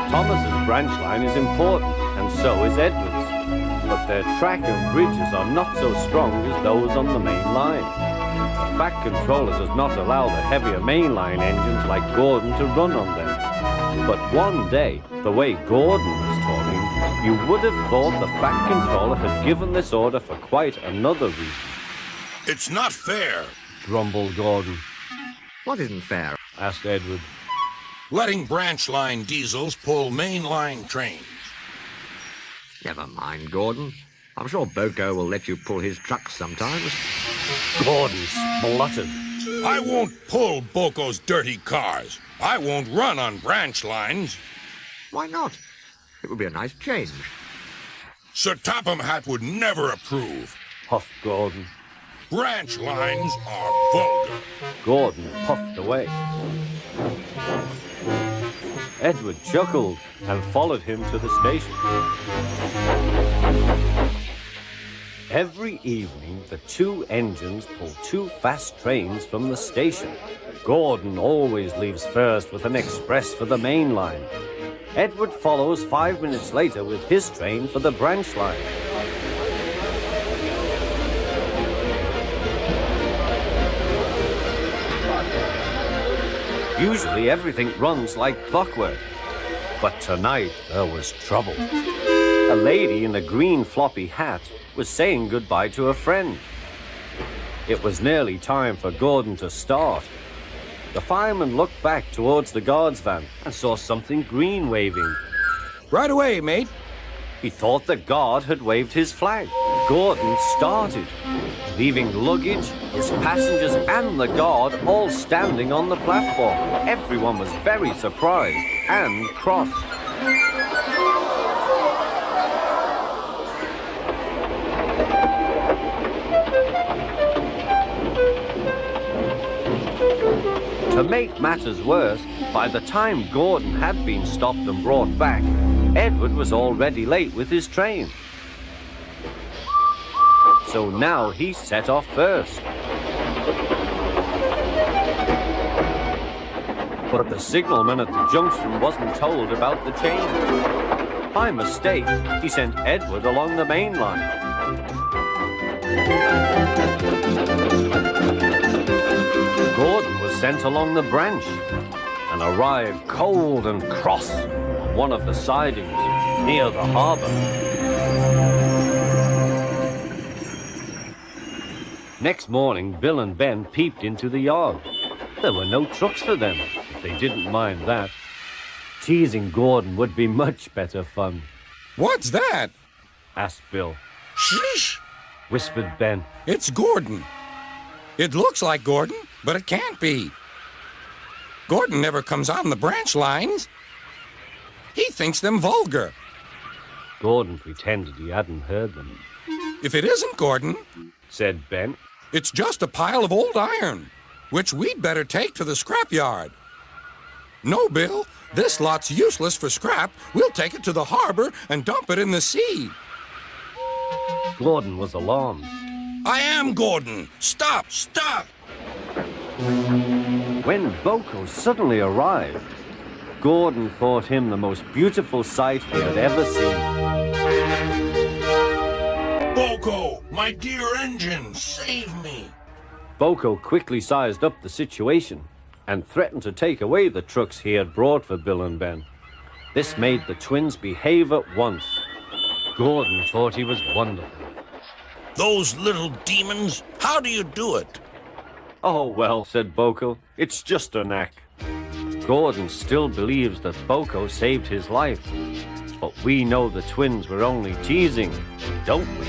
Thomas's branch line is important, and so is Edward's. But their track and bridges are not so strong as those on the main line. The Fat Controller does not allow the heavier mainline engines like Gordon to run on them. But one day, the way Gordon was talking, you would have thought the Fat Controller had given this order for quite another reason. It's not fair, grumbled Gordon. What isn't fair? Asked Edward. Letting branch line diesels pull main line trains. Never mind, Gordon. I'm sure Boko will let you pull his trucks sometimes. Gordon spluttered. I won't pull Boko's dirty cars. I won't run on branch lines. Why not? It would be a nice change. Sir Topham Hatt would never approve. Puffed Gordon. Branch lines are vulgar. Gordon puffed away. Edward chuckled and followed him to the station. Every evening, the two engines pull two fast trains from the station. Gordon always leaves first with an express for the main line. Edward follows 5 minutes later with his train for the branch line. Usually everything runs like clockwork, but tonight there was trouble. A lady in a green floppy hat was saying goodbye to a friend. It was nearly time for Gordon to start. The fireman looked back towards the guard's van and saw something green waving. Right away, mate. He thought the guard had waved his flag. Gordon started, leaving luggage, his passengers and the guard all standing on the platform. Everyone was very surprised and cross. To make matters worse, by the time Gordon had been stopped and brought back, Edward was already late with his train. So now he set off first. But the signalman at the junction wasn't told about the change. By mistake, he sent Edward along the main line. Gordon was sent along the branch and arrived cold and cross on one of the sidings near the harbour. Next morning, Bill and Ben peeped into the yard. There were no trucks for them, but they didn't mind that. Teasing Gordon would be much better fun. What's that? Asked Bill. Shh! Whispered Ben. It's Gordon. It looks like Gordon, but it can't be. Gordon never comes on the branch lines. He thinks them vulgar. Gordon pretended he hadn't heard them. If it isn't Gordon, said Ben, it's just a pile of old iron, which we'd better take to the scrapyard. No, Bill, this lot's useless for scrap. We'll take it to the harbor and dump it in the sea. Gordon was alarmed. I am Gordon. Stop, stop! When Boko suddenly arrived, Gordon thought him the most beautiful sight he had ever seen. Boko, my dear engine, save me! Boko quickly sized up the situation and threatened to take away the trucks he had brought for Bill and Ben. This made the twins behave at once. Gordon thought he was wonderful. Those little demons, how do you do it? Oh, well, said Boko, it's just a knack. Gordon still believes that Boko saved his life. But we know the twins were only teasing, don't we?